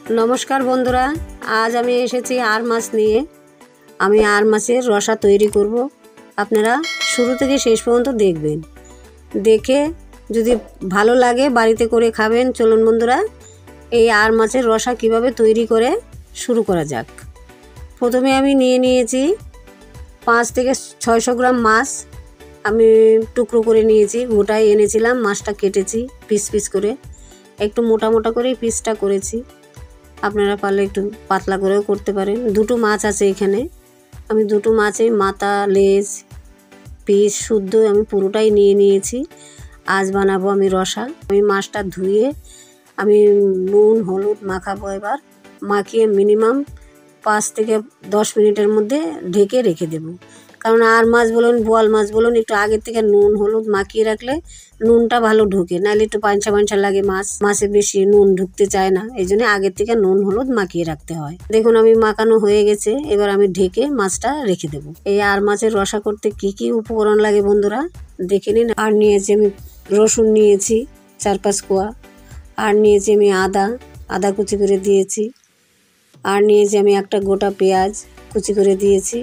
নমস্কার বন্ধুরা, আজ আমি এসেছি আর মাছ নিয়ে। আমি আর মাছের রসা তৈরি করব। আপনারা শুরু থেকে শেষ পর্যন্ত দেখবেন। দেখে যদি ভালো লাগে বাড়িতে করে খাবেন। চলুন বন্ধুরা, এই আর মাছের রসা কিভাবে তৈরি করে শুরু করা যাক। প্রথমে আমি নিয়েছি 5 থেকে 600 গ্রাম মাছ। আমি টুকরো করে নিয়েছি, গোটাই এনেছিলাম। মাছটা কেটেছি পিস পিস করে, একটু মোটা মোটা করে পিসটা করেছি। আপনারা পারলে একটু পাতলা করেও করতে পারেন। দুটো মাছ আছে এখানে। আমি দুটো মাছে মাথা, লেজ, পিস শুদ্ধ আমি পুরোটাই নিয়েছি। আজ বানাবো আমি রসা। আমি মাছটা ধুয়ে আমি নুন হলুদ মাখাবো। এবার মাখিয়ে মিনিমাম 5 থেকে 10 মিনিটের মধ্যে ঢেকে রেখে দেবো। কারণ আর মাছ বলুন বোয়াল মাছ বলুন, একটু আগের থেকে নুন হলুদ মাখিয়ে রাখলে নুনটা ভালো ঢোকে, নাহলে একটু পাঞ্চা পাঞ্চা লাগে। মাছে বেশি নুন ঢুকতে চায় না, এই জন্য আগের থেকে নুন হলুদ মাখিয়ে রাখতে হয়। দেখুন আমি মাখানো হয়ে গেছে। এবার আমি ঢেকে মাছটা রেখে দেবো। এই আর মাছের রসা করতে কি কি উপকরণ লাগে বন্ধুরা দেখে নিন। আর নিয়েছি আমি রসুন নিয়েছি 4-5 কোয়া। আর নিয়েছি আমি আদা কুচি করে দিয়েছি। আর নিয়েছি আমি একটা গোটা পেঁয়াজ কুচি করে দিয়েছি,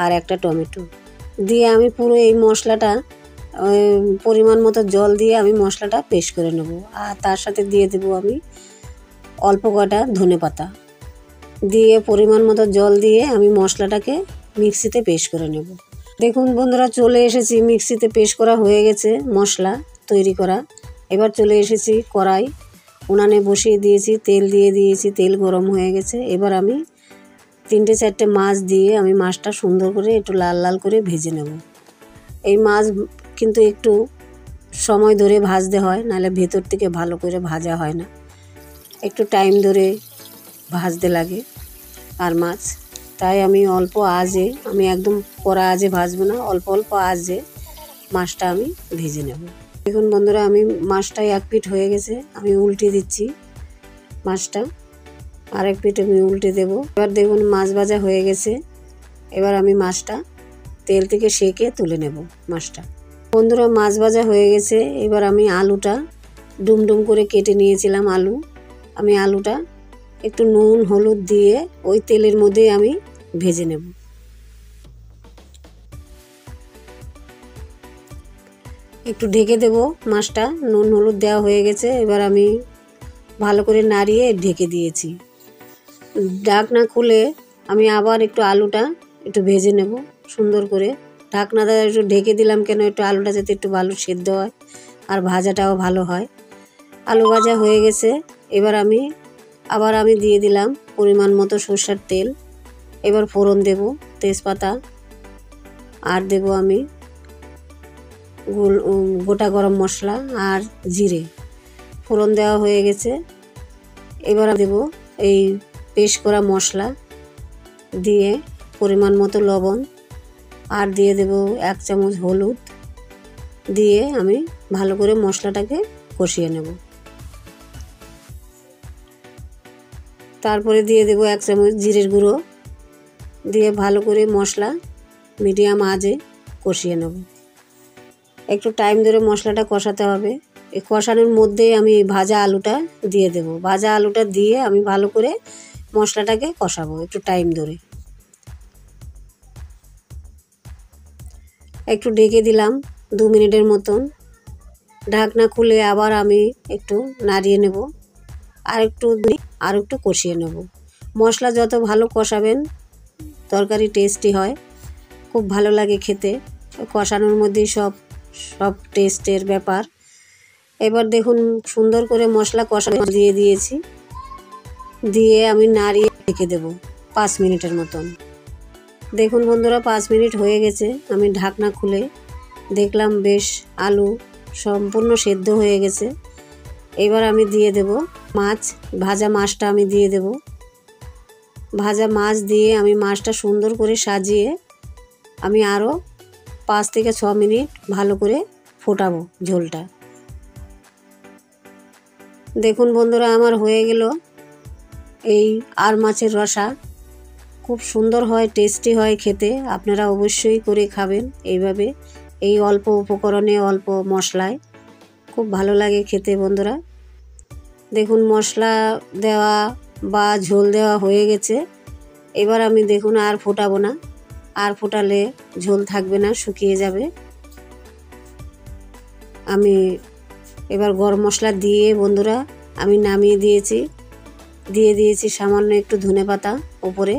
আর একটা টমেটো দিয়ে আমি পুরো এই মশলাটা পরিমাণ মতো জল দিয়ে আমি মশলাটা পেস্ট করে নেব। আর তার সাথে দিয়ে দেবো আমি অল্প কটা ধনেপাতা দিয়ে পরিমাণ মতো জল দিয়ে আমি মশলাটাকে মিক্সিতে পেস্ট করে নেব। দেখুন বন্ধুরা, চলে এসেছি, মিক্সিতে পেস্ট করা হয়ে গেছে মশলা তৈরি করা। এবার চলে এসেছি কড়াই, উনানে বসিয়ে দিয়েছি, তেল দিয়ে দিয়েছি, তেল গরম হয়ে গেছে। এবার আমি 3-4টে মাছ দিয়ে আমি মাছটা সুন্দর করে একটু লাল লাল করে ভেজে নেব। এই মাছ কিন্তু একটু সময় ধরে ভাজতে হয়, নাহলে ভেতর থেকে ভালো করে ভাজা হয় না। একটু টাইম ধরে ভাজতে লাগে আর মাছ, তাই আমি অল্প আঁচে, আমি একদম কড়া আঁচে ভাজবো না, অল্প অল্প আঁচে মাছটা আমি ভেজে নেব। দেখুন বন্ধুরা, আমি মাছটা এক পিঠ হয়ে গেছে, আমি উল্টে দিচ্ছি মাছটা। আরেক পিঠ আমি উল্টে দেব। এবার দেখুন মাছ ভাজা হয়ে গেছে। এবার আমি মাছটা তেল থেকে সেঁকে তুলে নেব মাছটা। বন্ধুরা মাছ ভাজা হয়ে গেছে। এবার আমি আলুটা ডুমডুম করে কেটে নিয়েছিলাম আলু। আমি আলুটা একটু নুন হলুদ দিয়ে ওই তেলের মধ্যে আমি ভেজে নেব। একটু ঢেকে দেব মাছটা। নুন হলুদ দেওয়া হয়ে গেছে। এবার আমি ভালো করে নাড়িয়ে ঢেকে দিয়েছি। ঢাকনা খুলে আমি আবার একটু আলুটা একটু ভেজে নেব সুন্দর করে। ঢাকনাটা একটু ঢেকে দিলাম কেন, একটু আলুটা যাতে একটু ভালো সেদ্ধ হয় আর ভাজাটাও ভালো হয়। আলু ভাজা হয়ে গেছে। এবার আমি দিয়ে দিলাম পরিমাণ মতো সরষের তেল। এবার ফোড়ন দেব, তেজপাতা, আর দেব আমি গোটা গরম মশলা আর জিরে। ফোড়ন দেওয়া হয়ে গেছে। এবার দেব এই পেস্ট করা মশলা দিয়ে পরিমাণ মতো লবণ, আর দিয়ে দেব 1 চামচ হলুদ দিয়ে আমি ভালো করে মশলাটাকে কষিয়ে নেব। তারপরে দিয়ে দেব 1 চামচ জিরের গুঁড়ো দিয়ে ভালো করে মশলা মিডিয়াম আঁচে কষিয়ে নেব। একটু টাইম ধরে মশলাটা কষাতে হবে। এই কষানোর মধ্যেই আমি ভাজা আলুটা দিয়ে দেব। ভাজা আলুটা দিয়ে আমি ভালো করে মশলাটাকে কষাবো একটু টাইম ধরে। একটু ঢেকে দিলাম 2 মিনিটের মতন। ঢাকনা খুলে আবার আমি একটু নাড়িয়ে নেব, আর একটু কষিয়ে নেব। মশলা যত ভালো কষাবেন তরকারি টেস্টি হয়, খুব ভালো লাগে খেতে। কষানোর মধ্যেই সব টেস্টের ব্যাপার। এবার দেখুন সুন্দর করে মশলা কষানো দিয়ে দিয়েছি, দিয়ে আমি নাড়িয়ে রেখে দেব 5 মিনিটের মতন। দেখুন বন্ধুরা 5 মিনিট হয়ে গেছে। আমি ঢাকনা খুলে দেখলাম বেশ আলু সম্পূর্ণ সেদ্ধ হয়ে গেছে। এবার আমি দিয়ে দেব ভাজা মাছটা আমি দিয়ে দেব। ভাজা মাছ দিয়ে আমি মাছটা সুন্দর করে সাজিয়ে আমি আরও 5 থেকে 6 মিনিট ভালো করে ফোটাবো ঝোলটা। দেখুন বন্ধুরা আমার হয়ে গেল এই আর মাছের রসা। খুব সুন্দর হয়, টেস্টি হয় খেতে। আপনারা অবশ্যই করে খাবেন এইভাবে, এই অল্প উপকরণে অল্প মশলায় খুব ভালো লাগে খেতে বন্ধুরা। দেখুন মশলা দেওয়া বা ঝোল দেওয়া হয়ে গেছে। এবার আমি দেখুন আর ফোটাবো না, আর ফোটালে ঝোল থাকবে না, শুকিয়ে যাবে। আমি এবার গরম মশলা দিয়ে বন্ধুরা আমি নামিয়ে দিয়েছি, দিয়ে দিয়েছি সামান্য একটু ধনেপাতা ওপরে।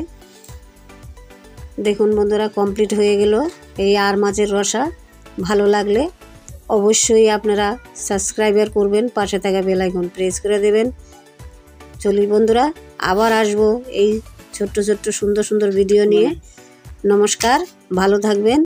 দেখুন বন্ধুরা কমপ্লিট হয়ে গেল এই আর মাছের রসা। ভালো লাগলে অবশ্যই আপনারা সাবস্ক্রাইবার করবেন, পাশে থাকা বেল আইকন প্রেস করে দেবেন। চলি বন্ধুরা, আবার আসবো এই ছোট্ট ছোট্ট সুন্দর সুন্দর ভিডিও নিয়ে। নমস্কার, ভালো থাকবেন।